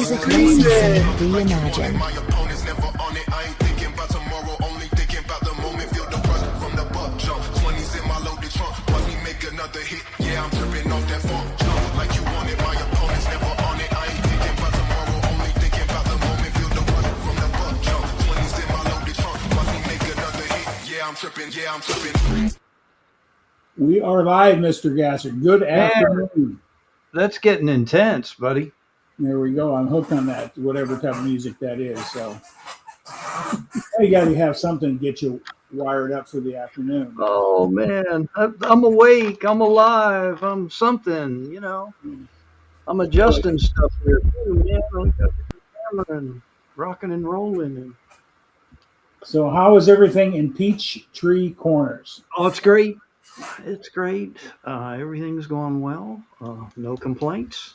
Music reimagined. My opponents never on it. I ain't thinking about tomorrow, only thinking about the moment. Feel the rush from the buck jump. 20s in my loaded trunk. Watch me make another hit. Yeah, I'm tripping off that funk jump like you want it. My opponents never on it. I ain't thinking about tomorrow, only thinking about the moment. Feel the rush from the buck jump. 20s in my loaded trunk. Watch me make another hit. Yeah, I'm tripping. Yeah, I'm tripping. We are live, Mr. Gasser. Good afternoon. That's getting intense, buddy. There we go. I'm hooked on that, whatever type of music that is. So you got to have something to get you wired up for the afternoon. Oh man, I'm awake. I'm alive. I'm something. You know, I'm adjusting stuff here too, man. I got the camera and rocking and rolling. And So how is everything in Peachtree Corners? oh, it's great. It's great. Everything's going well. No complaints.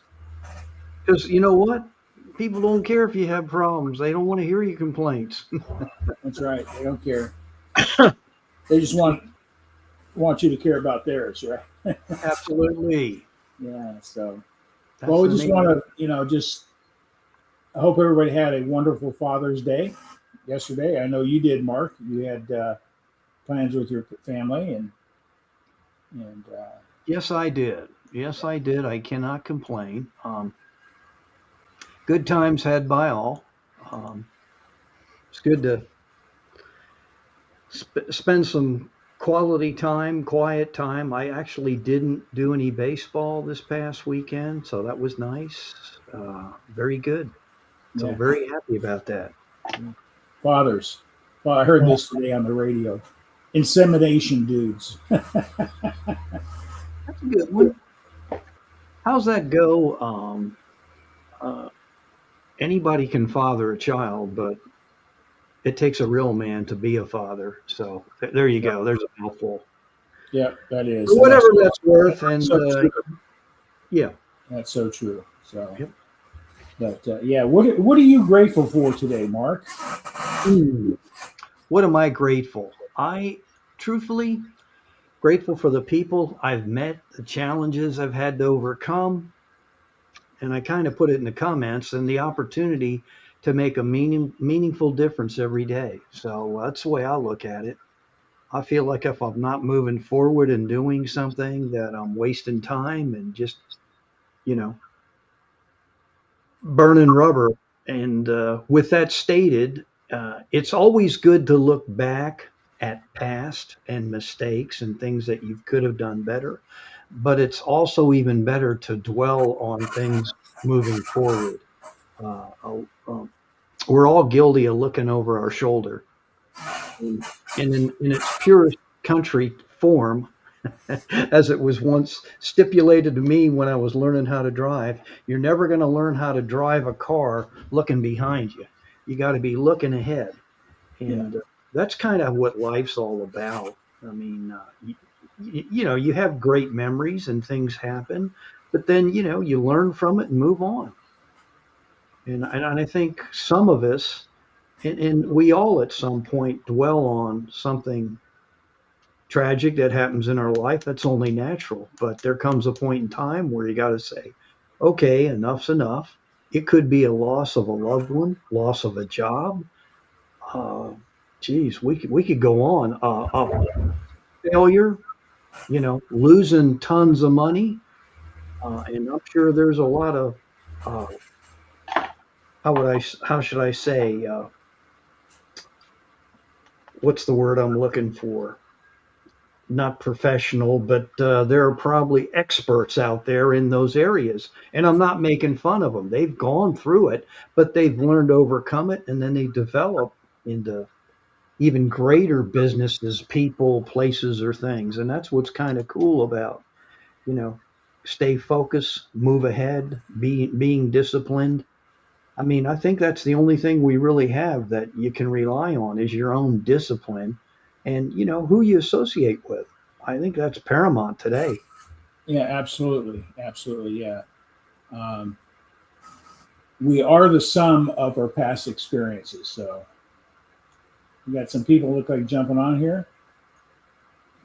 Because you know what? People don't care if you have problems. They don't want to hear your complaints. That's right. They don't care. They just want you to care about theirs, right? Absolutely. Yeah. So, That's well, we the just main- want to, I hope everybody had a wonderful Father's Day yesterday. I know you did, Mark. You had plans with your family and Yes, I did. Yes, I did. I cannot complain. Good times had by all. It's good to spend some quality time, quiet time. I actually didn't do any baseball this past weekend, so that was nice. Very good. So Yeah. very happy about that. fathers. Well, I heard this today on the radio. Insemination dudes. That's a good one. How's that go? Anybody can father a child, but it takes a real man to be a father. So there you go. There's a mouthful. Yeah, that is. For whatever that's worth, and so true. yeah. That's so true. So, Yep. but yeah, what are you grateful for today, Mark? What am I grateful? Truthfully, grateful for the people I've met, the challenges I've had to overcome, and I kind of put it in the comments, and the opportunity to make a meaningful difference every day. So that's the way I look at it. I feel like if I'm not moving forward and doing something, that I'm wasting time and just, burning rubber. And with that stated, it's always good to look back at past and mistakes and things that you could have done better. But it's also even better to dwell on things moving forward. We're all guilty of looking over our shoulder. And in its purest country form, as it was once stipulated to me when I was learning how to drive, you're never going to learn how to drive a car looking behind you. You got to be looking ahead. And that's kind of what life's all about. I mean, you have great memories and things happen, but then, you learn from it and move on. And I think some of us, and we all at some point dwell on something tragic that happens in our life. That's only natural. But there comes a point in time where you got to say, okay, enough's enough. It could be a loss of a loved one, loss of a job. We could go on. Failure, losing tons of money. And I'm sure there's a lot of, how should I say, what's the word I'm looking for? Not professional, but there are probably experts out there in those areas. And I'm not making fun of them. They've gone through it, but they've learned to overcome it, and then they develop into even greater businesses, people, places, or things. And that's what's kind of cool about, stay focused, move ahead, being disciplined. I mean, I think that's the only thing we really have that you can rely on is your own discipline and, who you associate with. I think that's paramount today. Yeah, absolutely. Absolutely. Yeah. We are the sum of our past experiences. So we got some people look like jumping on here.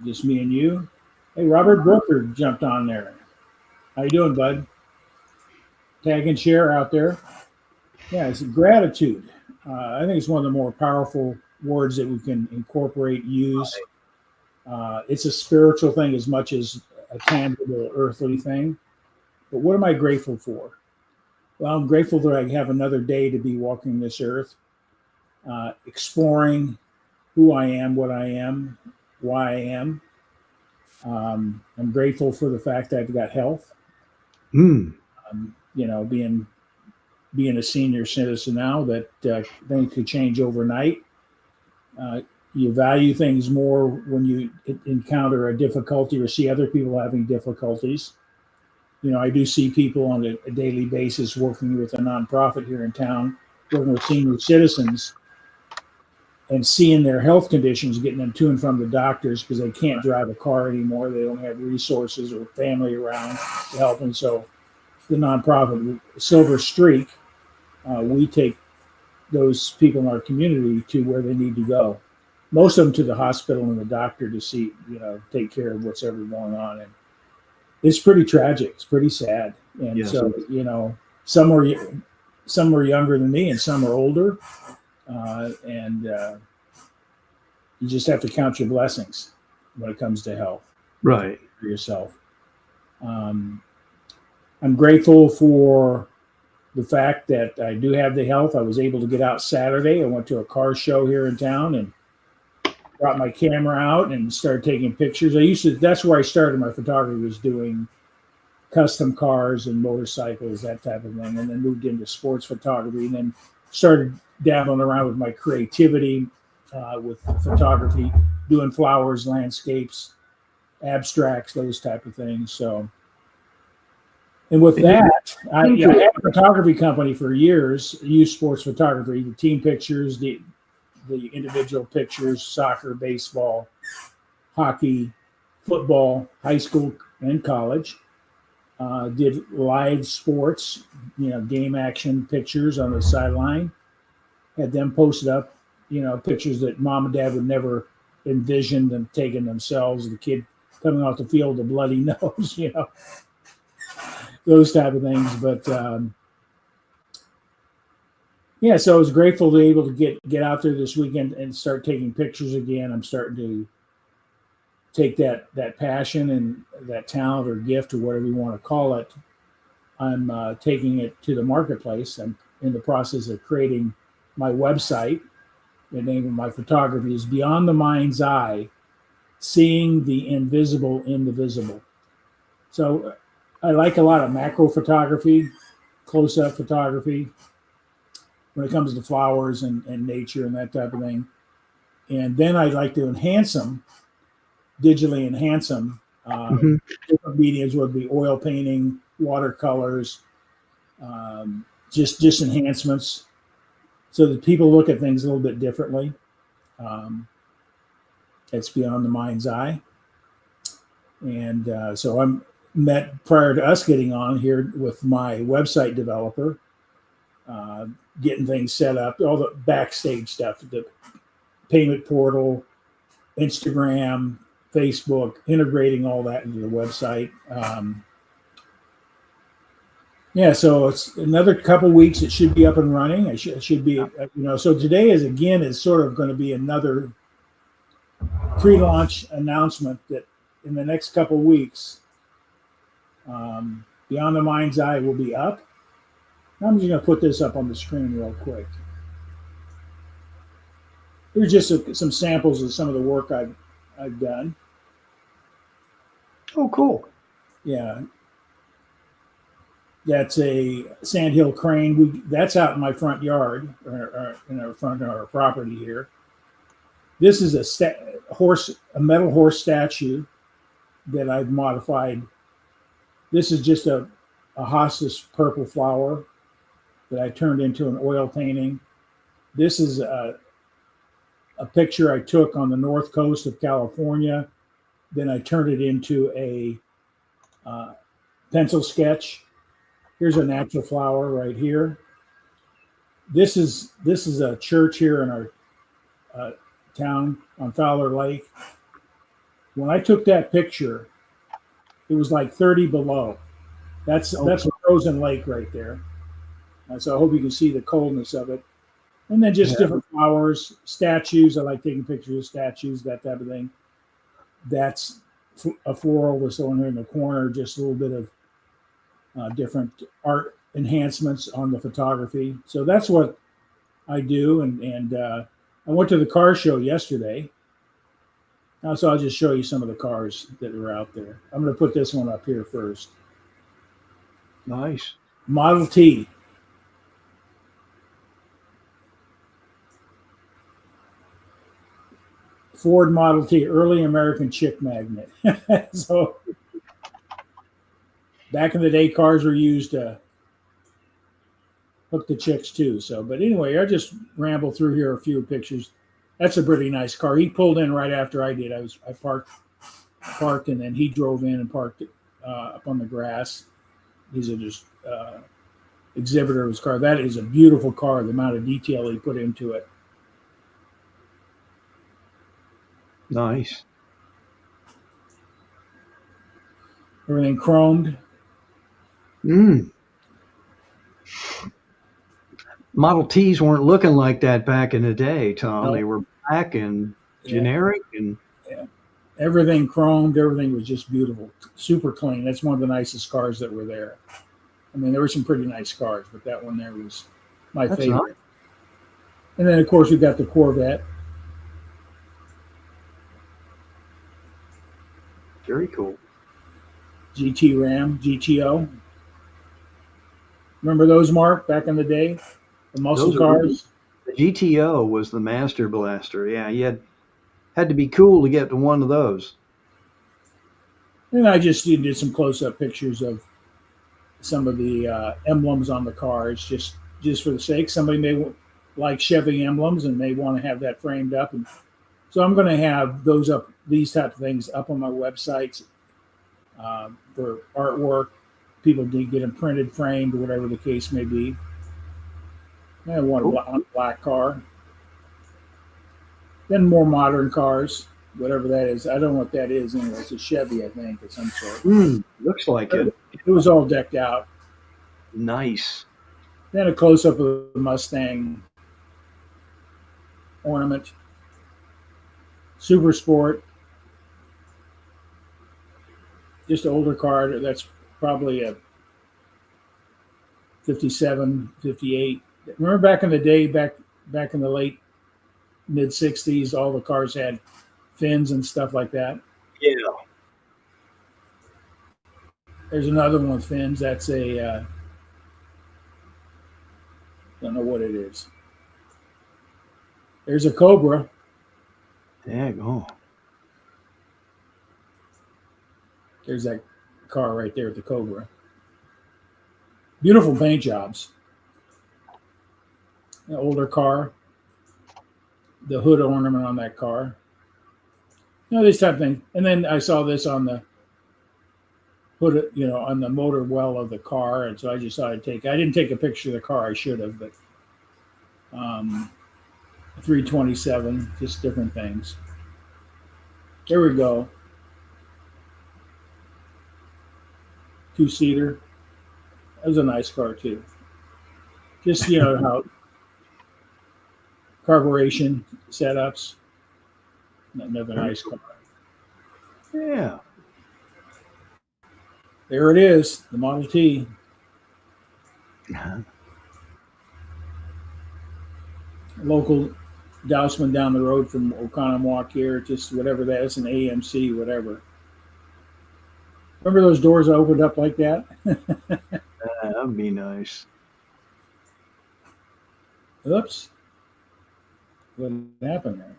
Just me and you. Hey, Robert Brooker jumped on there. How you doing, bud? Tag and share out there. Yeah, it's gratitude. I think it's one of the more powerful words that we can incorporate, use. It's a spiritual thing as much as a tangible earthly thing. But what am I grateful for? Well, I'm grateful that I have another day to be walking this earth, exploring who I am, what I am, why I am. I'm grateful for the fact that I've got health. Mm. Being a senior citizen now, that things could change overnight. You value things more when you encounter a difficulty or see other people having difficulties. I do see people on a daily basis working with a nonprofit here in town, working with senior citizens and seeing their health conditions, getting them to and from the doctors because they can't drive a car anymore. They don't have resources or family around to help them. So the nonprofit Silver Streak, we take those people in our community to where they need to go. Most of them to the hospital and the doctor to see, take care of what's ever going on. And it's pretty tragic. It's pretty sad. And Yes. so, some were younger than me and some are older. And you just have to count your blessings when it comes to health. Right. For yourself. I'm grateful for the fact that I do have the health. I was able to get out Saturday. I went to a car show here in town and brought my camera out and started taking pictures. That's where I started my photography, was doing custom cars and motorcycles, that type of thing. And then moved into sports photography and then started dabbling around with my creativity with photography, doing flowers, landscapes, abstracts, those type of things. So, and with that, I had a photography company for years, used sports photography, the team pictures, the individual pictures, soccer, baseball, hockey, football, high school and college. Did live sports, game action pictures on the sideline. Had them posted up, pictures that mom and dad would never envision them taking themselves. The kid coming off the field with a bloody nose, those type of things. But so I was grateful to be able to get out there this weekend and start taking pictures again. I'm starting to take that passion and that talent or gift or whatever you want to call it. I'm taking it to the marketplace. I'm in the process of creating my website. The name of my photography is Beyond the Mind's Eye, Seeing the Invisible in the Visible. So I like a lot of macro photography, close-up photography, when it comes to flowers and nature and that type of thing. And then I'd like to digitally enhance them. Different mediums would be oil painting, watercolors, just enhancements so that people look at things a little bit differently. It's Beyond the Mind's Eye. And so I'm met prior to us getting on here with my website developer, getting things set up, all the backstage stuff, the payment portal, Instagram, Facebook, integrating all that into the website. So it's another couple weeks. It should be up and running. It should be, so today is sort of going to be another pre-launch announcement that in the next couple weeks, Beyond the Mind's Eye will be up. I'm just going to put this up on the screen real quick. Here's just some samples of some of the work I've done. Oh, cool. Yeah. That's a sandhill crane. That's out in my front yard, or in our front of our property here. This is a metal horse statue that I've modified. This is just a hostas purple flower that I turned into an oil painting. This is a picture I took on the north coast of California. Then I turned it into a pencil sketch. Here's a natural flower right here. This is a church here in our town on Fowler Lake. When I took that picture, it was like 30 below. That's a frozen lake right there. So I hope you can see the coldness of it. And then just different flowers, statues. I like taking pictures of statues, that type of thing. That's a floral that's on here in the corner, just a little bit of different art enhancements on the photography. So that's what I do. And I went to the car show yesterday. So I'll just show you some of the cars that are out there. I'm going to put this one up here first. Nice. Model T. Ford Model T, early American chick magnet. So back in the day, cars were used to hook the chicks too. So, but anyway, I just rambled through here a few pictures. That's a pretty nice car. He pulled in right after I did. I parked, and then he drove in and parked up on the grass. He's a just exhibitor of his car. That is a beautiful car. The amount of detail he put into it. Nice. Everything chromed. Model Ts weren't looking like that back in the day, Tom. No. They were black and generic, and Everything chromed. Everything was just beautiful, super clean. That's one of the nicest cars that were there. I mean, there were some pretty nice cars, but that one there was my favorite. nice. And then, of course, we've got the Corvette. Very cool. GT Ram, GTO. Remember those, Mark, back in the day? The muscle Those are cars? The GTO was the Master Blaster. Yeah, you had to be cool to get to one of those. And I just did some close-up pictures of some of the emblems on the cars, just for the sake. Somebody may like Chevy emblems and may want to have that framed up. And so I'm going to have those up, these type of things up on my websites for artwork. People can get them printed, framed, or whatever the case may be. I want a black car. Then more modern cars, whatever that is. I don't know what that is anyway. It's a Chevy, I think, of some sort. Looks like it. It was all decked out. Nice. Then a close-up of the Mustang ornament. Super Sport. Just an older car. That's probably a 57, 58. Remember back in the day, back in the late mid-60s, all the cars had fins and stuff like that. Yeah. There's another one with fins. That's a don't know what it is. There's a Cobra. There you go. There's that car right there, the Cobra. Beautiful paint jobs. An older car. The hood ornament on that car. This type of thing. And then I saw this on the hood, on the motor well of the car. And so I just thought I didn't take a picture of the car. I should have, but 327, just different things. There we go. Two-seater. That was a nice car too. Just, how carburation setups. Another nice car. Yeah. There it is, the Model T. Local Dousman down the road from Oconomowoc here, just whatever that is, an AMC, whatever. Remember those doors opened up like that? That'd be nice. Oops. What happened there?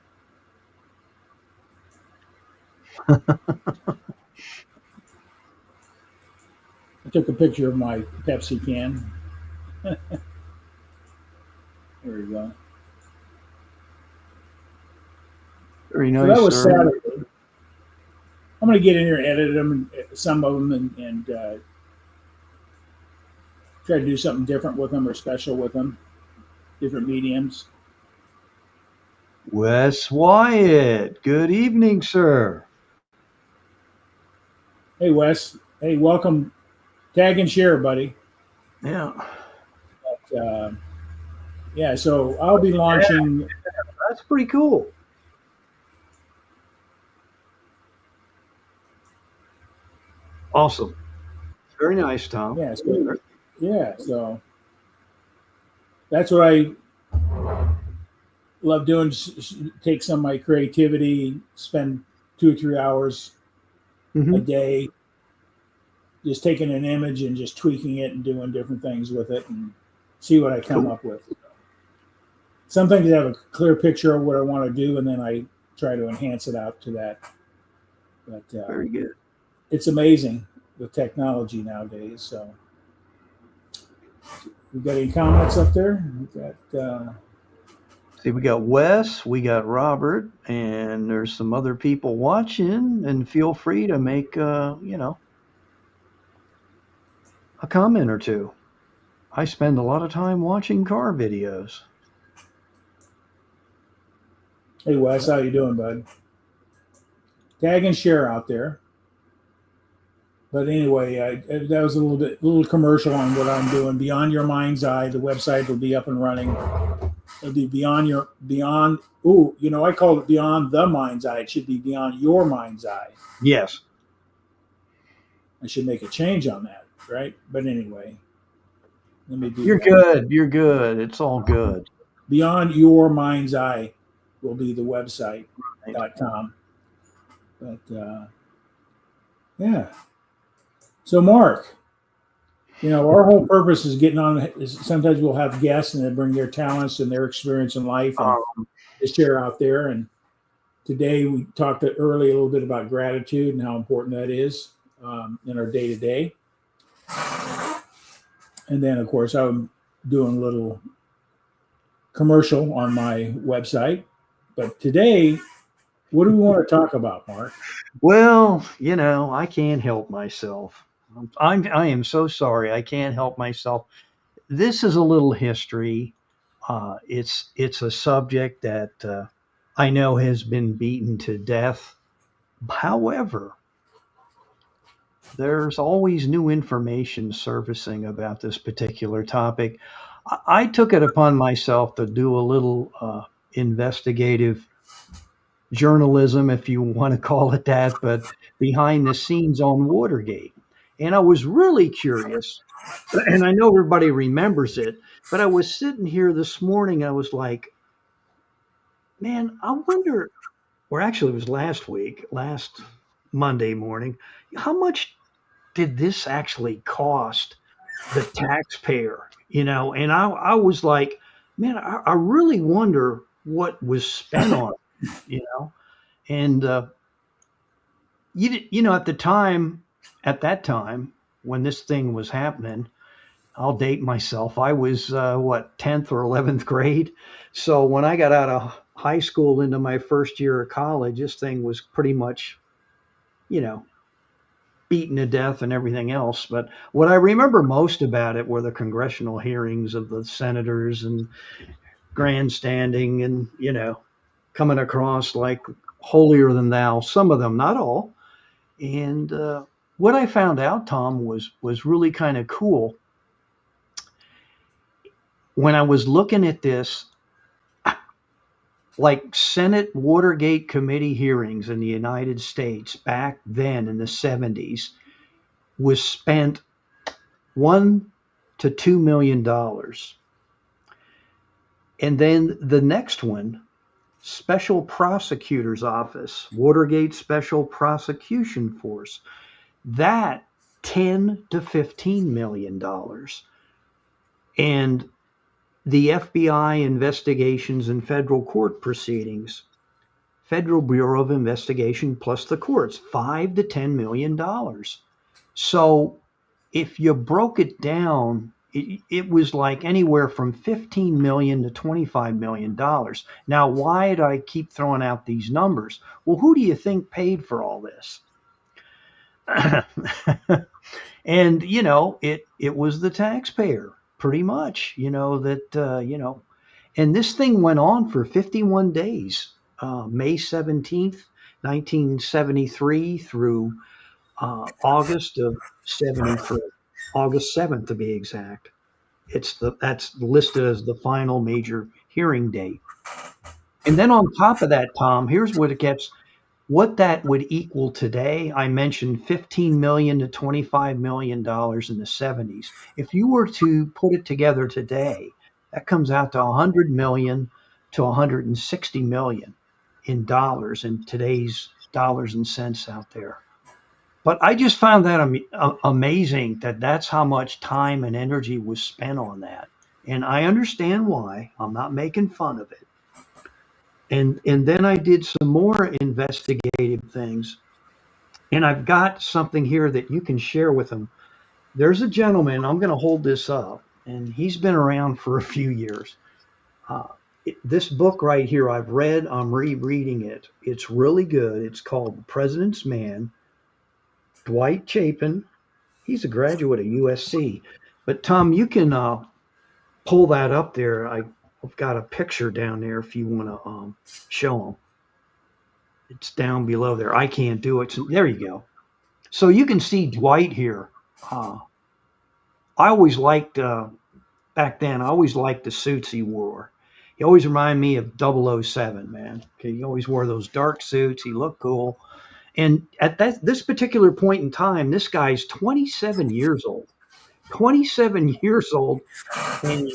I took a picture of my Pepsi can. There we go. Very So nice. that was sir. Saturday. I'm going to get in here and edit them, some of them, and try to do something different with them or special with them, different mediums. Wes Wyatt. Good evening, sir. Hey, Wes. Hey, welcome. Tag and share, buddy. Yeah. yeah, so I'll be launching. That's pretty cool. Awesome. Very nice, Tom. Yeah, so that's what I love doing. Take some of my creativity, spend 2 or 3 hours a Hmm. day just taking an image and just tweaking it and doing different things with it and see what I come Cool. up with. Some things I have a clear picture of what I want to do, and then I try to enhance it out to that. But Very good. it's amazing with technology nowadays. So, we got any comments up there? We got See, we got Wes, we got Robert, and there's some other people watching. And feel free to make, a comment or two. I spend a lot of time watching car videos. hey Wes, how you doing, bud? Tag and share out there. But anyway, that was a little commercial on what I'm doing. Beyond Your Mind's Eye, the website will be up and running. It'll be beyond. Ooh, I call it Beyond the Mind's Eye. It should be Beyond Your Mind's Eye. Yes. I should make a change on that, right? But anyway, let me do. You're that. good. You're good. It's all good. Beyond Your Mind's Eye will be the website.com. But yeah. So Mark, our whole purpose is getting on. Is sometimes we'll have guests and they bring their talents and their experience in life and they share out there. And today we talked early a little bit about gratitude and how important that is in our day to day. And then, of course, I'm doing a little commercial on my website. But today, what do we want to talk about, Mark? Well, I can't help myself. I am so sorry. I can't help myself. This is a little history. It's a subject that I know has been beaten to death. However, there's always new information surfacing about this particular topic. I took it upon myself to do a little investigative journalism, if you want to call it that, but behind the scenes on Watergate. And I was really curious, and I know everybody remembers it, but I was sitting here this morning, I was like, man, I wonder, or actually it was last Monday morning, how much did this actually cost the taxpayer? And I was like, man, I really wonder what was spent on it, and at that time when this thing was happening, I'll date myself. I was 10th or 11th grade. So when I got out of high school into my first year of college, this thing was pretty much, beaten to death and everything else. But what I remember most about it were the congressional hearings of the senators and grandstanding and, coming across like holier than thou, some of them, not all. And what I found out, Tom, was really kind of cool. When I was looking at this, like Senate Watergate committee hearings in the United States back then in the 70s was spent $1 to $2 million. And then the next one, Special Prosecutor's Office, Watergate Special Prosecution Force, that $10 to $15 million. And the FBI investigations and federal court proceedings, Federal Bureau of Investigation plus the courts, $5 to $10 million. So if you broke it down, it was like anywhere from $15 million to $25 million. Now, why did I keep throwing out these numbers? Well, who do you think paid for all this? And, it was the taxpayer, pretty much, and this thing went on for 51 days, May 17th, 1973 through August of 73, August 7th to be exact. that's listed as the final major hearing date. And then on top of that, Tom, here's what it gets. What that would equal today, I mentioned $15 million to $25 million in the 70s. If you were to put it together today, that comes out to $100 million to $160 million in dollars, in today's dollars and cents out there. But I just found that amazing that that's how much time and energy was spent on that. And I understand why. I'm not making fun of it. And then I did some more investigative things, and I've got something here that you can share with them. There's a gentleman, I'm going to hold this up, and he's been around for a few years. This book right here, I've read, I'm rereading it. It's really good. It's called The President's Man. Dwight Chapin, he's a graduate of USC. But Tom, you can pull that up there. I've got a picture down there if you want to show them. It's down below there. I can't do it. So there you go. So you can see Dwight here. I always liked, back then, I always liked the suits he wore. He always reminded me of 007, man. Okay, he always wore those dark suits. He looked cool. And at this particular point in time, this guy's 27 years old. 27 years old, and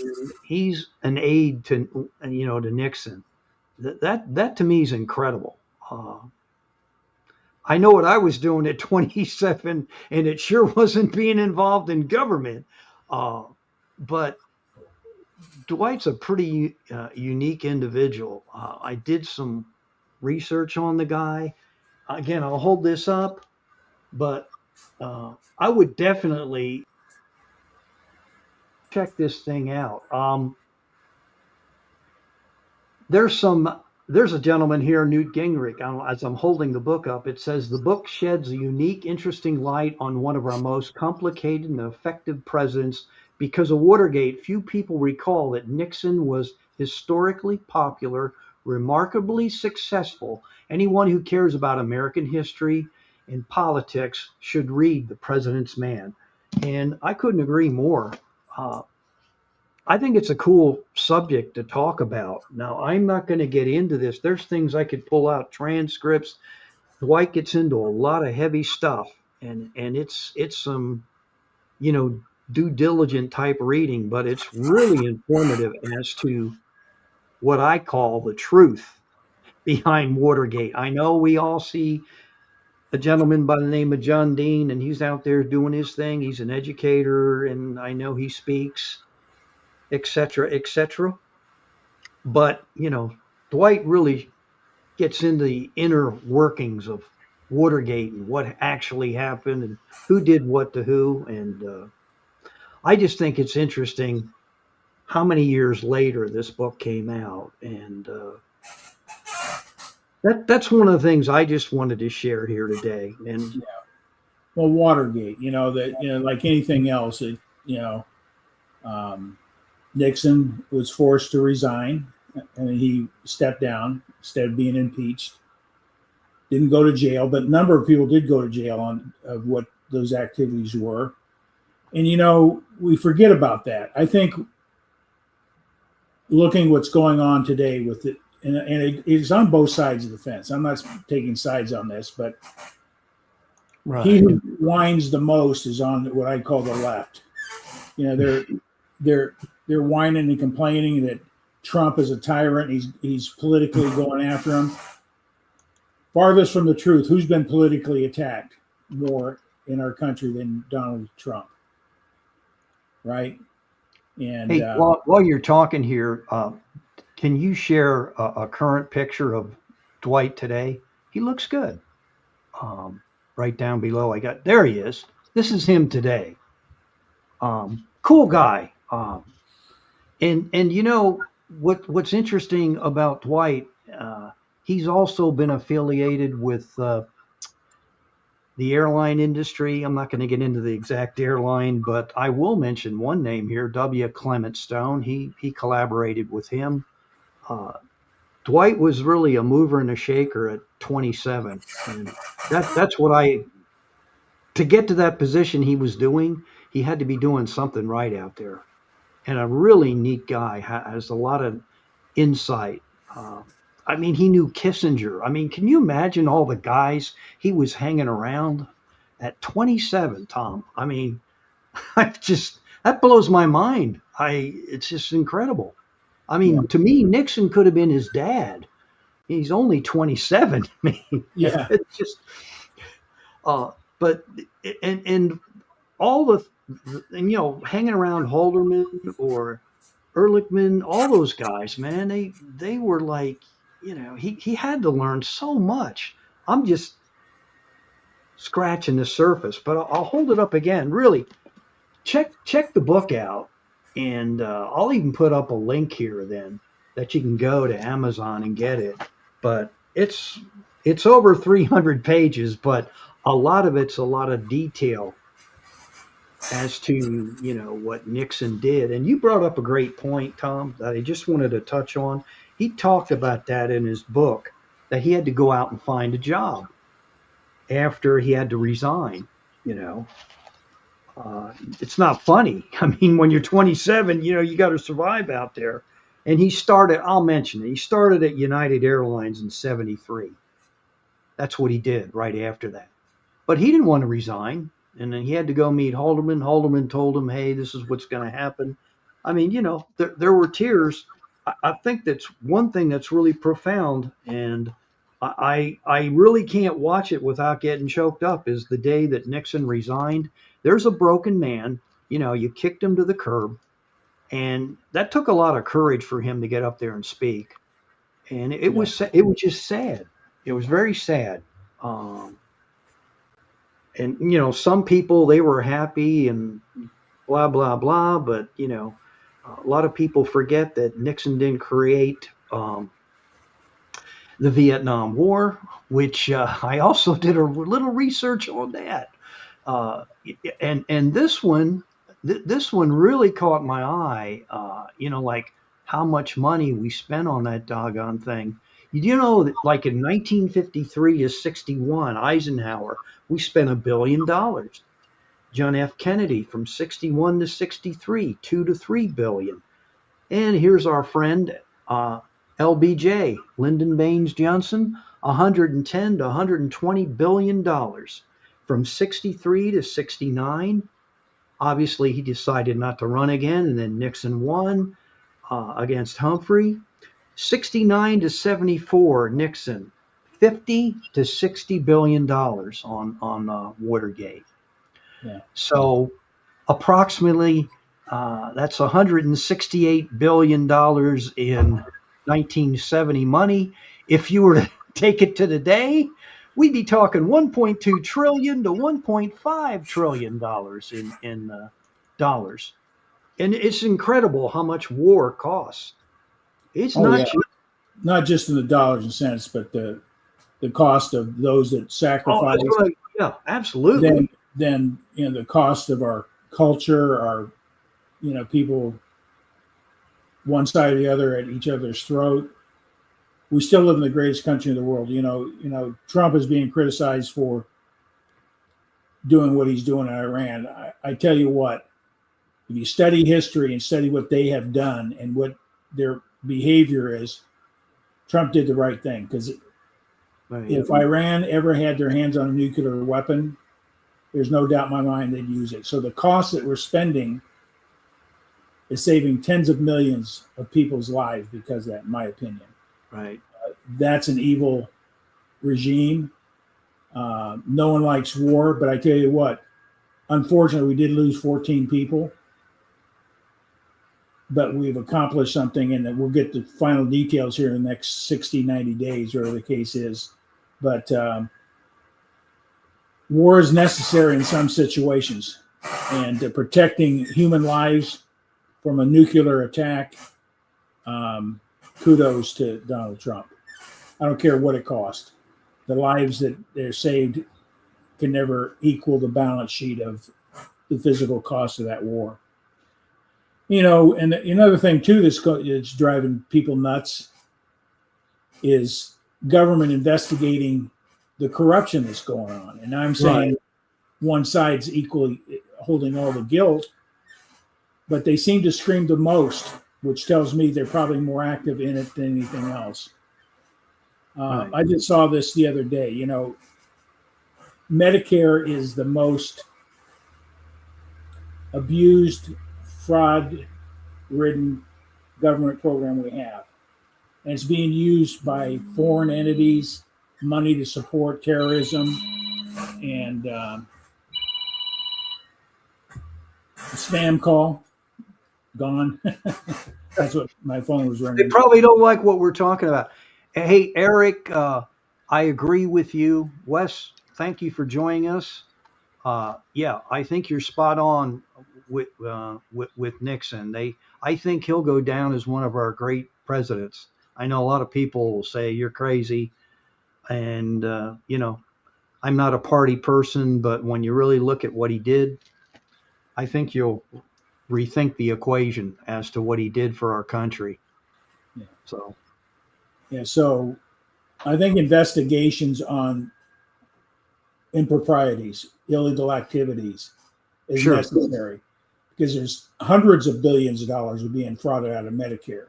he's an aide to Nixon. That to me is incredible. I know what I was doing at 27, and it sure wasn't being involved in government. But Dwight's a pretty unique individual. I did some research on the guy. Again, I'll hold this up, but I would definitely check this thing out. There's a gentleman here, Newt Gingrich. As I'm holding the book up, it says the book sheds a unique, interesting light on one of our most complicated and effective presidents. Because of Watergate, few people recall that Nixon was historically popular, remarkably successful. Anyone who cares about American history and politics should read The President's Man. And I couldn't agree more. I think it's a cool subject to talk about. Now, I'm not going to get into this. There's things I could pull out, transcripts. Dwight gets into a lot of heavy stuff, and it's some, due diligent type reading, but it's really informative as to what I call the truth behind Watergate. I know we all see a gentleman by the name of John Dean, and he's out there doing his thing. He's an educator, and I know he speaks, etc., etc. But, Dwight really gets into the inner workings of Watergate and what actually happened and who did what to who. And I just think it's interesting how many years later this book came out. And that's one of the things I just wanted to share here today. And Well, Watergate, like anything else, Nixon was forced to resign, and he stepped down instead of being impeached. Didn't go to jail, but a number of people did go to jail on what those activities were. And, we forget about that. I think looking what's going on today with it, and it's on both sides of the fence. I'm not taking sides on this, but right. He who whines the most is on what I call the left. They're whining and complaining that Trump is a tyrant. He's politically going after him. Farthest from the truth. Who's been politically attacked more in our country than Donald Trump? Right? And hey, while you're talking here, can you share a current picture of Dwight today? He looks good. Right down below, there he is. This is him today. Cool guy. And what's interesting about Dwight, he's also been affiliated with the airline industry. I'm not going to get into the exact airline, but I will mention one name here, W. Clement Stone. He collaborated with him. Dwight was really a mover and a shaker at 27. And that's what to get to that position he was doing, he had to be doing something right out there. and a really neat guy. Has a lot of insight. I mean, he knew Kissinger. I mean, can you imagine all the guys he was hanging around at 27, Tom? I mean, that blows my mind. It's just incredible. I mean, Yeah. to me, Nixon could have been his dad. He's only 27. I mean, Yeah. it's just, but, and all and, you know, hanging around Haldeman or Ehrlichman, all those guys, man, they were like, you know, he had to learn so much. I'm just scratching the surface, but I'll hold it up again. Really, check the book out, and I'll even put up a link here then that you can go to Amazon and get it. But it's over 300 pages, but a lot of it's a lot of detail as to, you know, what Nixon did. And you brought up a great point, Tom, that I just wanted to touch on. He talked about that in his book, that he had to go out and find a job after he had to resign. You know, it's not funny. I mean, when you're 27, you know, you got to survive out there. And I'll mention it, he started at United Airlines in 73. That's what he did right after that. But he didn't want to resign. And then he had to go meet Haldeman. Haldeman told him, hey, this is what's going to happen. I mean, you know, there were tears. I think that's one thing that's really profound. And I really can't watch it without getting choked up, is the day that Nixon resigned. There's a broken man. You know, you kicked him to the curb. And that took a lot of courage for him to get up there and speak. And it was just sad. It was very sad. And, you know, some people, they were happy and blah, blah, blah. But, you know, a lot of people forget that Nixon didn't create the Vietnam War, which I also did a little research on that. And this one really caught my eye, you know, like how much money we spent on that doggone thing. You know, that like in 1953 to 61, Eisenhower, we spent $1 billion. John F. Kennedy from 61 to 63, $2 to $3 billion. And here's our friend, LBJ, Lyndon Baines Johnson, 110 to 120 billion dollars from 63 to 69. Obviously, he decided not to run again, and then Nixon won against Humphrey. 69 to 74, Nixon, 50 to $60 billion on Watergate. Yeah. So approximately that's $168 billion in 1970 money. If you were to take it to today, we'd be talking $1.2 trillion to $1.5 trillion in dollars. And it's incredible how much war costs. It's not just in the dollars and cents, but the cost of those that sacrifice. Right. Yeah, absolutely. Then you know, the cost of our culture, our, you know, people one side or the other at each other's throat. We still live in the greatest country in the world. You know, Trump is being criticized for doing what he's doing in Iran. I tell you what, if you study history and study what they have done and what their behavior is, Trump did the right thing. Because if Iran ever had their hands on a nuclear weapon, there's no doubt in my mind they'd use it. So the cost that we're spending is saving tens of millions of people's lives because of that, in my opinion. Right. That's an evil regime. No one likes war, but I tell you what, unfortunately, we did lose 14 people. But we've accomplished something, and we'll get the final details here in the next 60, 90 days, whatever the case is. But war is necessary in some situations, and protecting human lives from a nuclear attack, kudos to Donald Trump. I don't care what it costs. The lives that they're saved can never equal the balance sheet of the physical cost of that war. You know, and another thing too that's driving people nuts is government investigating the corruption that's going on. And I'm saying one side's equally holding all the guilt. but they seem to scream the most, which tells me they're probably more active in it than anything else. Right. I just saw this the other day. You know, Medicare is the most abused, fraud-ridden government program we have. And it's being used by foreign entities, money to support terrorism, and spam call gone. That's what my phone was They ringing. probably don't like what we're talking about. Hey, Eric, I agree with you. Wes, thank you for joining us. Yeah, I think you're spot on with Nixon. I think he'll go down as one of our great presidents. I know a lot of people will say you're crazy, and you know, I'm not a party person, but when you really look at what he did, I think you'll rethink the equation as to what he did for our country. Yeah. So, Yeah, so I think investigations on improprieties, illegal activities is Sure. necessary because there's hundreds of billions of dollars are being frauded out of Medicare.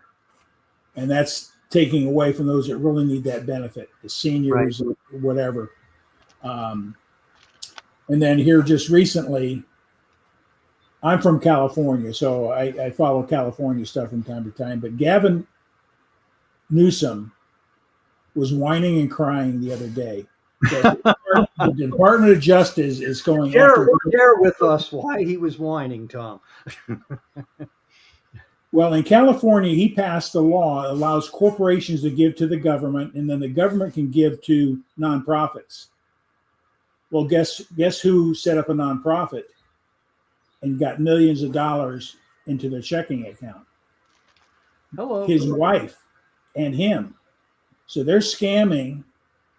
And that's taking away from those that really need that benefit, the seniors, or whatever. And then here just recently, I'm from California, so I follow California stuff from time to time. But Gavin Newsom was whining and crying the other day. The Department of Justice is going share after. with us why he was whining, Tom. Well, in California, he passed a law that allows corporations to give to the government, and then the government can give to nonprofits. Well, guess who set up a nonprofit and got millions of dollars into their checking account? Hello. His wife and him. So they're scamming.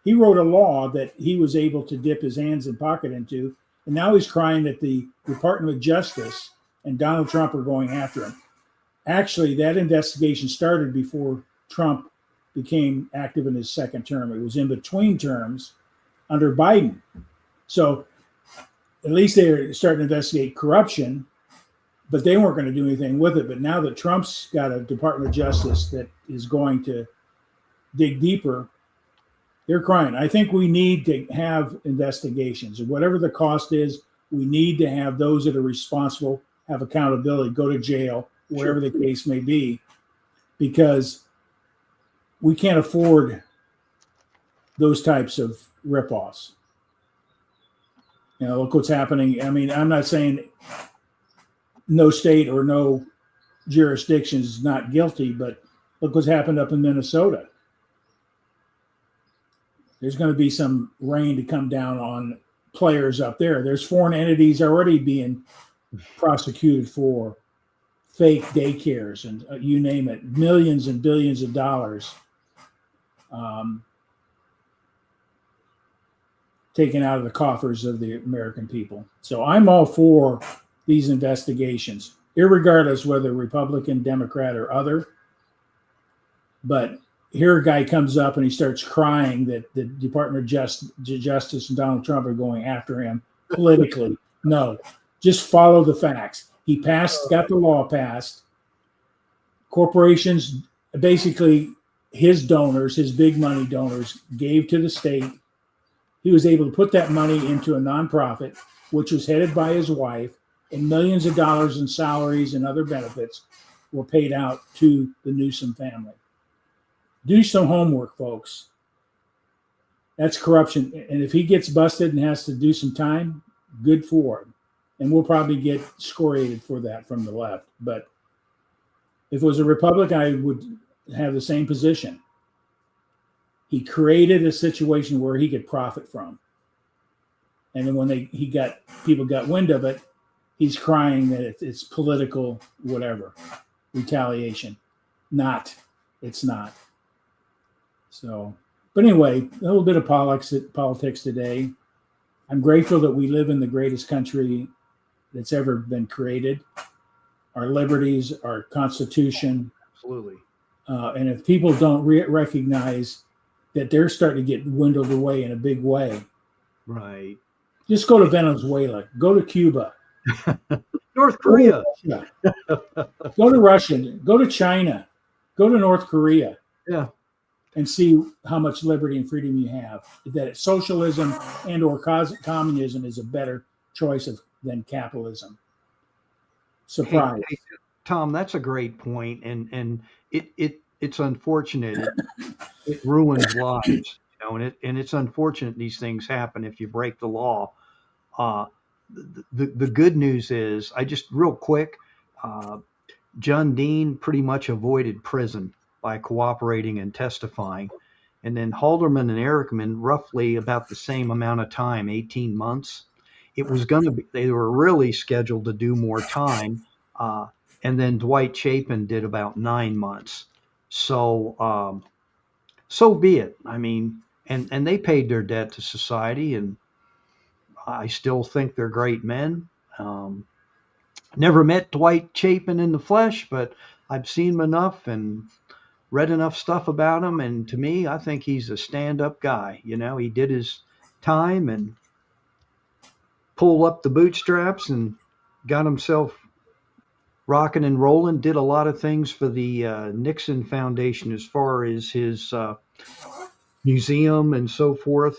He wrote a law that he was able to dip his hands and pocket into, and now he's crying that the Department of Justice and Donald Trump are going after him. Actually, that investigation started before Trump became active in his second term. It was in between terms under Biden. So at least they're starting to investigate corruption, but they weren't going to do anything with it. But now that Trump's got a Department of Justice that is going to dig deeper, they're crying. I think we need to have investigations. Whatever the cost is, we need to have those that are responsible have accountability, go to jail, whatever the case may be, because we can't afford those types of ripoffs. You know, look what's happening. I mean, I'm not saying no state or no jurisdiction is not guilty, but look what's happened up in Minnesota. There's going to be some rain to come down on players up there. There's foreign entities already being prosecuted for fake daycares and you name it, millions and billions of dollars taken out of the coffers of the American people. So I'm all for these investigations, irregardless whether Republican, Democrat, or other. But here a guy comes up and he starts crying that the Department of Justice and Donald Trump are going after him politically. No, just follow the facts. He got the law passed. Corporations, basically his donors, his big money donors, gave to the state. He was able to put that money into a nonprofit, which was headed by his wife, and millions of dollars in salaries and other benefits were paid out to the Newsom family. Do some homework, folks. That's corruption. And if he gets busted and has to do some time, good for him. And we'll probably get scoriated for that from the left. But if it was a Republican, I would have the same position. He created a situation where he could profit from. And then when people got wind of it, he's crying that it's political, whatever, retaliation. It's not. So, but anyway, a little bit of politics today. I'm grateful that we live in the greatest country that's ever been created. Our liberties, our Constitution. Absolutely. And if people don't recognize that they're starting to get dwindled away in a big way. Right. Just go to Venezuela, go to Cuba, North Korea. Yeah. Go to Russia. Go to China. Go to North Korea. Yeah. And see how much liberty and freedom you have. That socialism and or communism is a better choice than capitalism. Surprise. Hey, Tom, that's a great point, and it's unfortunate. It ruins lives, and it's unfortunate these things happen if you break the law. The good news is, I just real quick, John Dean pretty much avoided prison by cooperating and testifying. And then Halderman and Erickman, roughly about the same amount of time, 18 months. It was going to be, they were really scheduled to do more time. And then Dwight Chapin did about 9 months. So, so be it. I mean, and they paid their debt to society, and I still think they're great men. Never met Dwight Chapin in the flesh, but I've seen him enough and read enough stuff about him, and to me, I think he's a stand-up guy. He did his time and pulled up the bootstraps and got himself rocking and rolling. Did a lot of things for the Nixon Foundation as far as his museum and so forth.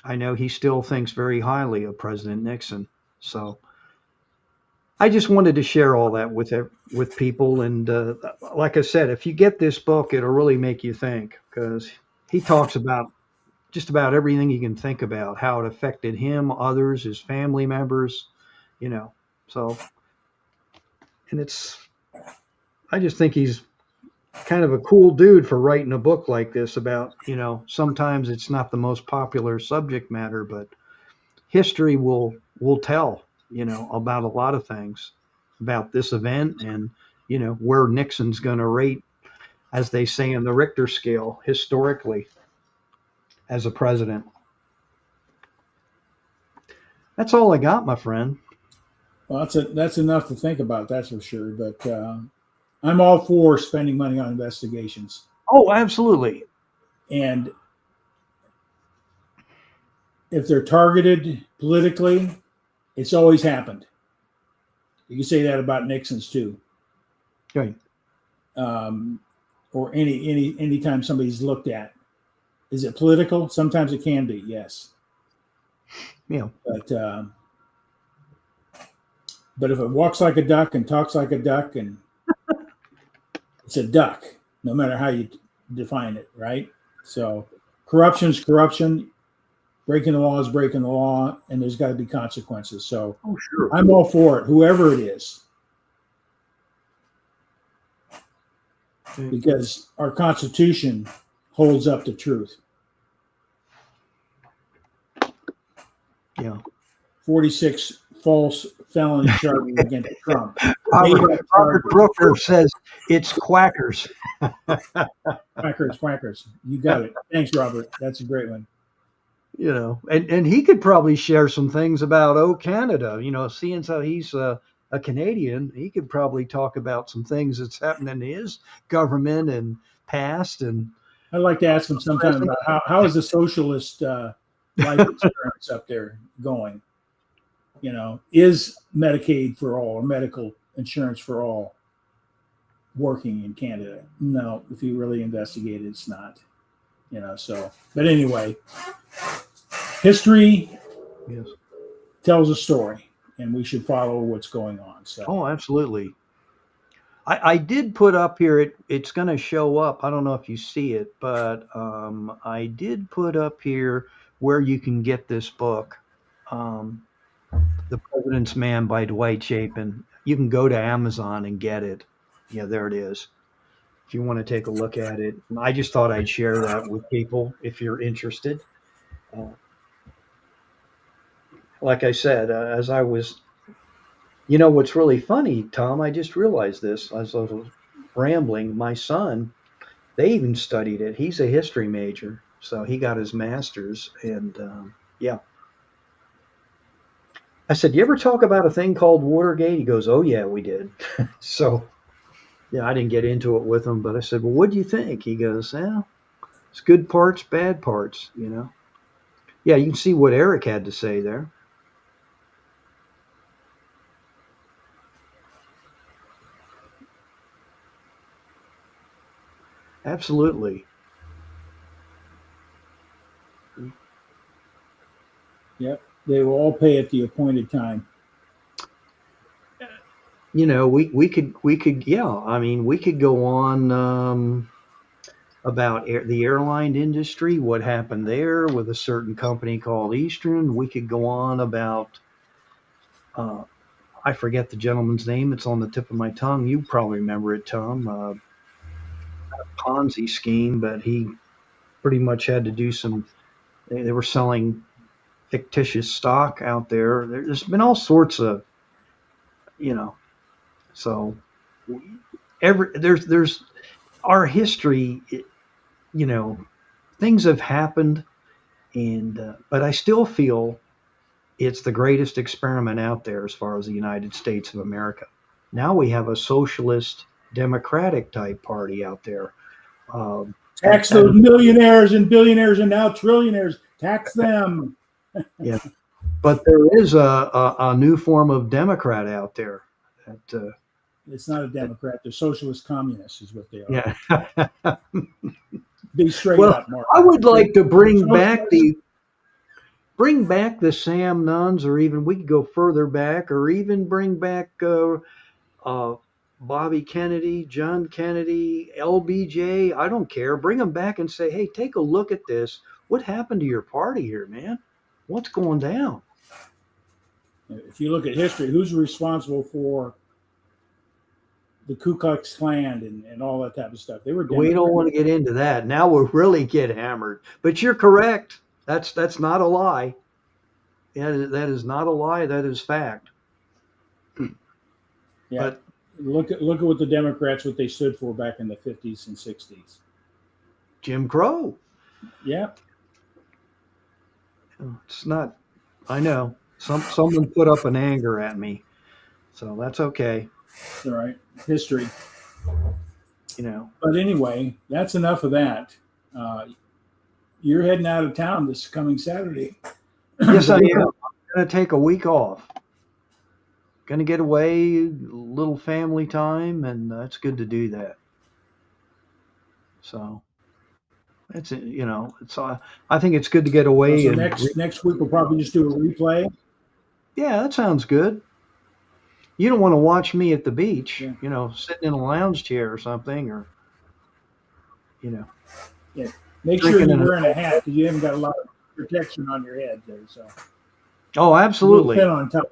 I know he still thinks very highly of President Nixon. So I just wanted to share all that with people. And like I said, if you get this book, it'll really make you think, because he talks about just about everything you can think about, how it affected him, others, his family members, So, and I just think he's kind of a cool dude for writing a book like this about, sometimes it's not the most popular subject matter, but history will tell, about a lot of things about this event and, where Nixon's going to rate, as they say in the Richter scale, historically as a president. That's all I got, my friend. Well, that's enough to think about, that's for sure. But I'm all for spending money on investigations. Oh, absolutely. And if they're targeted politically, it's always happened. You can say that about Nixon's too. Right. Or any time somebody's looked at. Is it political? Sometimes it can be, yes. Yeah. But if it walks like a duck and talks like a duck, and it's a duck, no matter how you define it, right? So corruption's corruption. Breaking the law is breaking the law, and there's got to be consequences. So sure. I'm all for it, whoever it is. Because our Constitution holds up the truth. Yeah. 46 false felony charges against Trump. Robert Brooker says it's quackers. Quackers. You got it. Thanks, Robert. That's a great one. And he could probably share some things about Canada. Seeing how he's a Canadian, he could probably talk about some things that's happened in his government and past. And I'd like to ask him sometime about how is the socialist life insurance up there going? Is Medicaid for all or medical insurance for all working in Canada? No, if you really investigate it, it's not. But anyway, history tells a story, and we should follow what's going on. So. Oh, absolutely. I did put up here, it's going to show up. I don't know if you see it, but I did put up here where you can get this book, The President's Man by Dwight Chapin. You can go to Amazon and get it. Yeah, there it is. If you want to take a look at it. I just thought I'd share that with people if you're interested. Like I said, as I was, what's really funny, Tom, I just realized this as I was rambling. My son, they even studied it. He's a history major, so he got his master's. And yeah. I said, you ever talk about a thing called Watergate? He goes, oh, yeah, we did. So, yeah, I didn't get into it with him, but I said, well, what do you think? He goes, it's good parts, bad parts, Yeah, you can see what Eric had to say there. Absolutely. Yep. They will all pay at the appointed time. We could yeah. I mean, we could go on about the airline industry, what happened there with a certain company called Eastern. We could go on about uh, I forget the gentleman's name. It's on the tip of my tongue. You probably remember it, Tom. Ponzi scheme, but he pretty much had to do some. They were selling fictitious stock out there. There's been all sorts of, you know. So there's our history. Things have happened, and but I still feel it's the greatest experiment out there as far as the United States of America. Now we have a socialist, democratic type party out there. Um, Tax those millionaires and billionaires and now trillionaires. Tax them. yeah, but there is a new form of Democrat out there. That, It's not a Democrat. They're socialist communists, is what they are. yeah. Be straight Well, up, Mark. I would like to bring back the Sam Nuns, or even we could go further back, or even bring back Bobby Kennedy, John Kennedy, LBJ. I don't care. Bring them back and say, hey, take a look at this. What happened to your party here, man? What's going down? If you look at history, who's responsible for the Ku Klux Klan and all that type of stuff? They were We don't Democrats. want to get into that. Now we'll really get hammered. But you're correct. That's not a lie. That is not a lie. That is fact. Yeah. But Look at what the Democrats, what they stood for back in the 50s and 60s. Jim Crow. Yeah. It's not. I know. Someone put up an anger at me, so that's okay. All right. History. You know. But anyway, that's enough of that. You're heading out of town this coming Saturday. Yes, I am. I'm going to take a week off. Going to get away, a little family time, and it's good to do that. So it's it's. I think it's good to get away. So and next week we'll probably just do a replay. Yeah, that sounds good. You don't want to watch me at the beach, Yeah. Sitting in a lounge chair or something, or Yeah. Make sure Drinking you're in a- wearing a hat because you haven't got a lot of protection on your head there. So Oh, absolutely. Pin on top.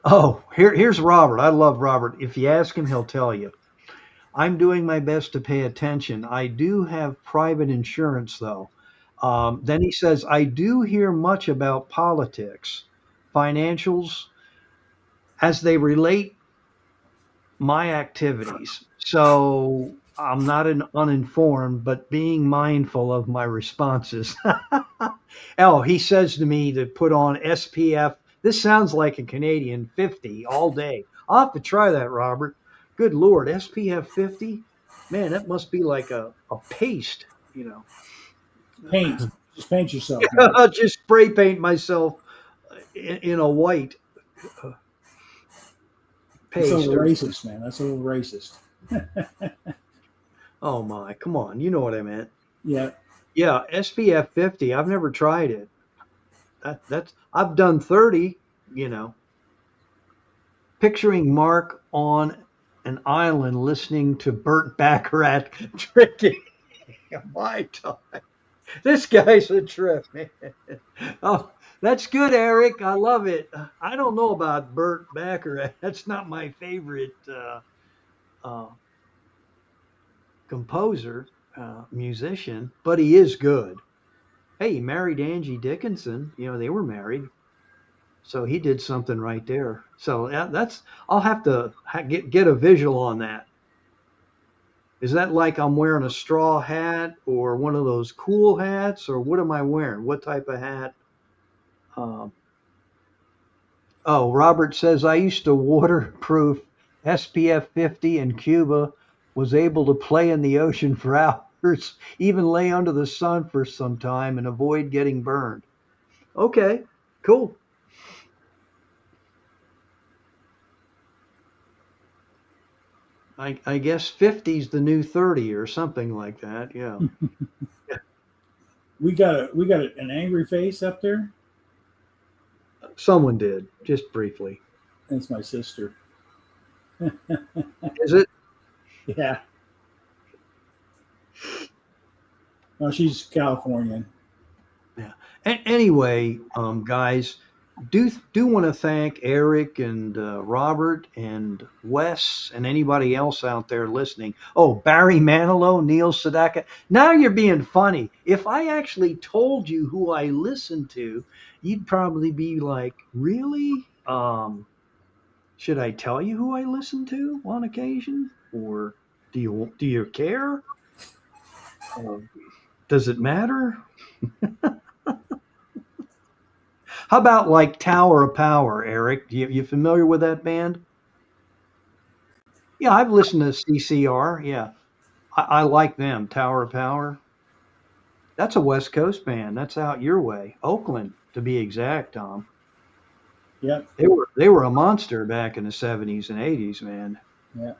Oh, here's Robert. I love Robert. If you ask him, he'll tell you. I'm doing my best to pay attention. I do have private insurance, though. Then he says, I do hear much about politics, financials, as they relate my activities. So I'm not uninformed, but being mindful of my responses. Oh, he says to me to put on SPF. This sounds like a Canadian 50 all day. I'll have to try that, Robert. Good Lord, SPF 50? Man, that must be like a paste, Paint. Just paint yourself. I'll just spray paint myself in a white That's paste. a little racist, man. That's a little racist. Oh my, come on. You know what I meant. Yeah. Yeah, SPF 50. I've never tried it. I've done 30, Picturing Mark on an island listening to Burt Bacharach drinking my time. This guy's a trip, man. Oh, that's good, Eric. I love it. I don't know about Burt Bacharach. That's not my favorite composer, musician, but he is good. Hey, he married Angie Dickinson. They were married. So he did something right there. So I'll have to get a visual on that. Is that like I'm wearing a straw hat or one of those cool hats, or what am I wearing? What type of hat? Robert says, I used to waterproof SPF 50 in Cuba, was able to play in the ocean for hours, even lay under the sun for some time and avoid getting burned. Okay, cool. I guess 50's the new 30 or something like that. Yeah. We got an angry face up there. Someone did, just briefly. That's my sister. Is it? Yeah. No, she's Californian. Yeah. Anyway, guys, do want to thank Eric and Robert and Wes and anybody else out there listening. Oh, Barry Manilow, Neil Sedaka. Now you're being funny. If I actually told you who I listened to, you'd probably be like, really? Should I tell you who I listen to on occasion, or do you care? Does it matter? How about like Tower of Power, Eric? You familiar with that band? Yeah, I've listened to CCR. Yeah, I like them. Tower of Power. That's a West Coast band. That's out your way, Oakland to be exact, Tom. Yep. They were a monster back in the 70s and 80s, man. Yeah.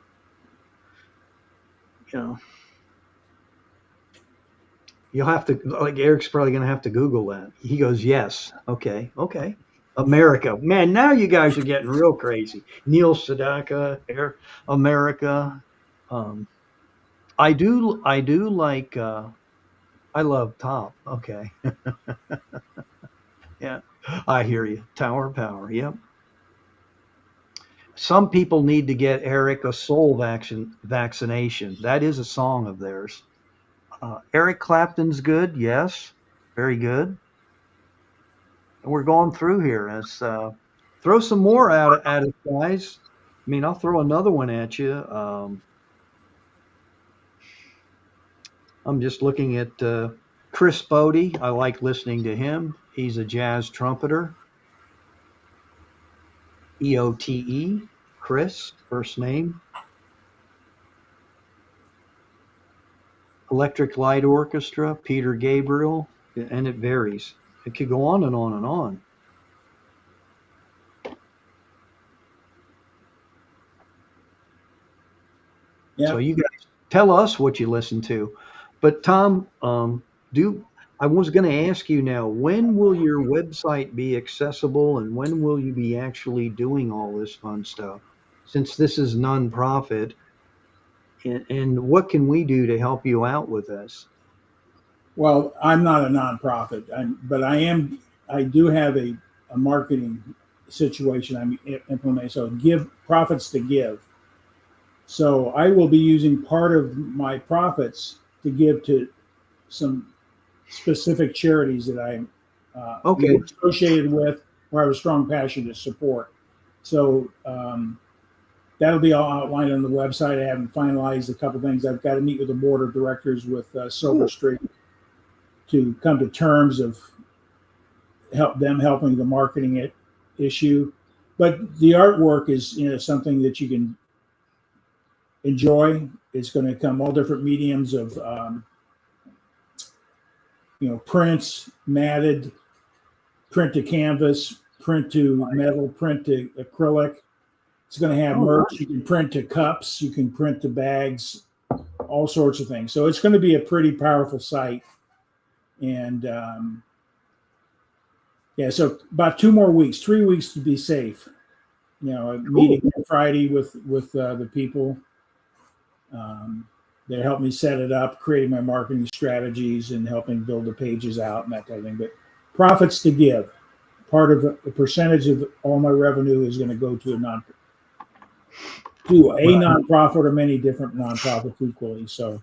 You know, you'll have to, like, Eric's probably going to have to Google that. He goes, yes. Okay. America. Man, now you guys are getting real crazy. Neil Sedaka, America. I do like, I love Top. Okay. Yeah, I hear you. Tower of Power. Yep. Some people need to get Eric a soul vaccination. That is a song of theirs. Eric Clapton's good. Yes. Very good. And we're going through here. Let's throw some more at us, guys. I mean, I'll throw another one at you. I'm just looking at Chris Bode. I like listening to him. He's a jazz trumpeter. EOTE, Chris, first name. Electric Light Orchestra, Peter Gabriel, and it varies. It could go on and on and on. Yeah. So you guys tell us what you listen to. But Tom, I was going to ask you now, when will your website be accessible and when will you be actually doing all this fun stuff? Since this is nonprofit, and what can we do to help you out with this? Well, I'm not a nonprofit, but I do have a marketing situation I'm implementing. So give profits to give. So I will be using part of my profits to give to some specific charities that I'm associated with, or have a strong passion to support. So that'll be all outlined on the website. I haven't finalized a couple things. I've got to meet with the board of directors with Silver Street to come to terms of helping the marketing issue. But the artwork is something that you can enjoy. It's going to come all different mediums of prints, matted, print to canvas, print to metal, print to acrylic. It's going to have merch. You can print to cups, you can print to bags, all sorts of things. So it's going to be a pretty powerful site. And so about 2 more weeks, 3 weeks to be safe. A meeting on Friday with the people. They helped me set it up, creating my marketing strategies and helping build the pages out and that kind of thing. But profits to give. Part of a percentage of all my revenue is going to go to a nonprofit or many different nonprofits equally. So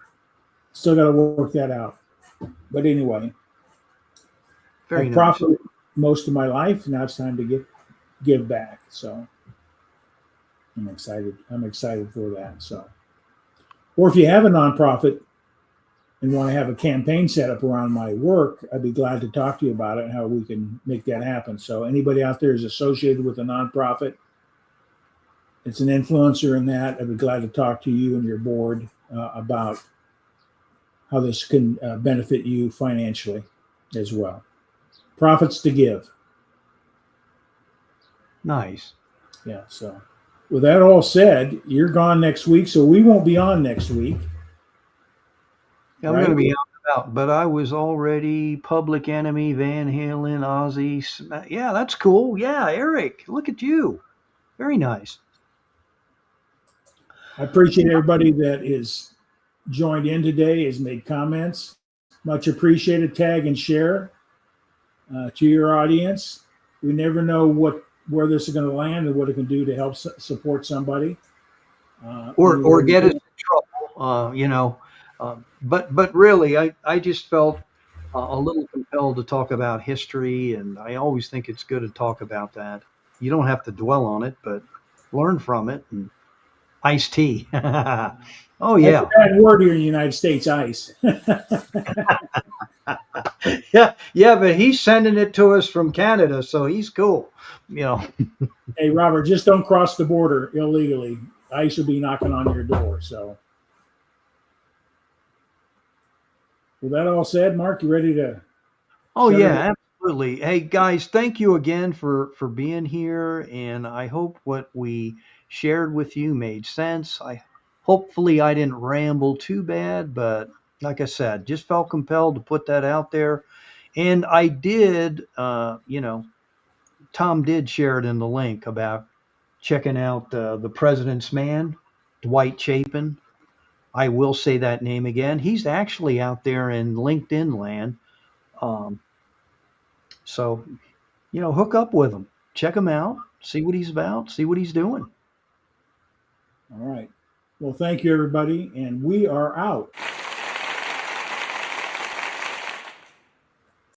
still got to work that out. But anyway, I profited most of my life. Now it's time to give back. So I'm excited. I'm excited for that. So. Or if you have a nonprofit and want to have a campaign set up around my work, I'd be glad to talk to you about it and how we can make that happen. So anybody out there is associated with a nonprofit, it's an influencer in that, I'd be glad to talk to you and your board about how this can benefit you financially as well. Profits to give. Nice. Yeah, so. with that all said, you're gone next week, so we won't be on next week. I'm Right. going to be out and about, but I was already Public Enemy, Van Halen, Ozzy. Yeah, that's cool. Yeah, Eric, look at you. Very nice. I appreciate everybody that is joined in today, has made comments. Much appreciated. Tag and share to your audience. We never know where this is going to land and what it can do to help support somebody. Or get us in trouble, you know. But really, I just felt a little compelled to talk about history, and I always think it's good to talk about that. You don't have to dwell on it, but learn from it. And iced tea. Oh yeah, That's a bad word here in the United States, ice. yeah. But he's sending it to us from Canada, so he's cool. You know. Hey, Robert, just don't cross the border illegally. ICE will be knocking on your door. So, with that all said, Mark, you ready to? Oh Shut yeah, it. absolutely. Hey guys, thank you again for being here, and I hope what we shared with you made sense. Hopefully I didn't ramble too bad, but like I said, just felt compelled to put that out there. And I did, you know, Tom did share it in the link about checking out The President's Man, Dwight Chapin. I will say that name again. He's actually out there in LinkedIn land. Um, so, you know, hook up with him, check him out, see what he's about, see what he's doing. All right. Well, thank you, everybody, and we are out.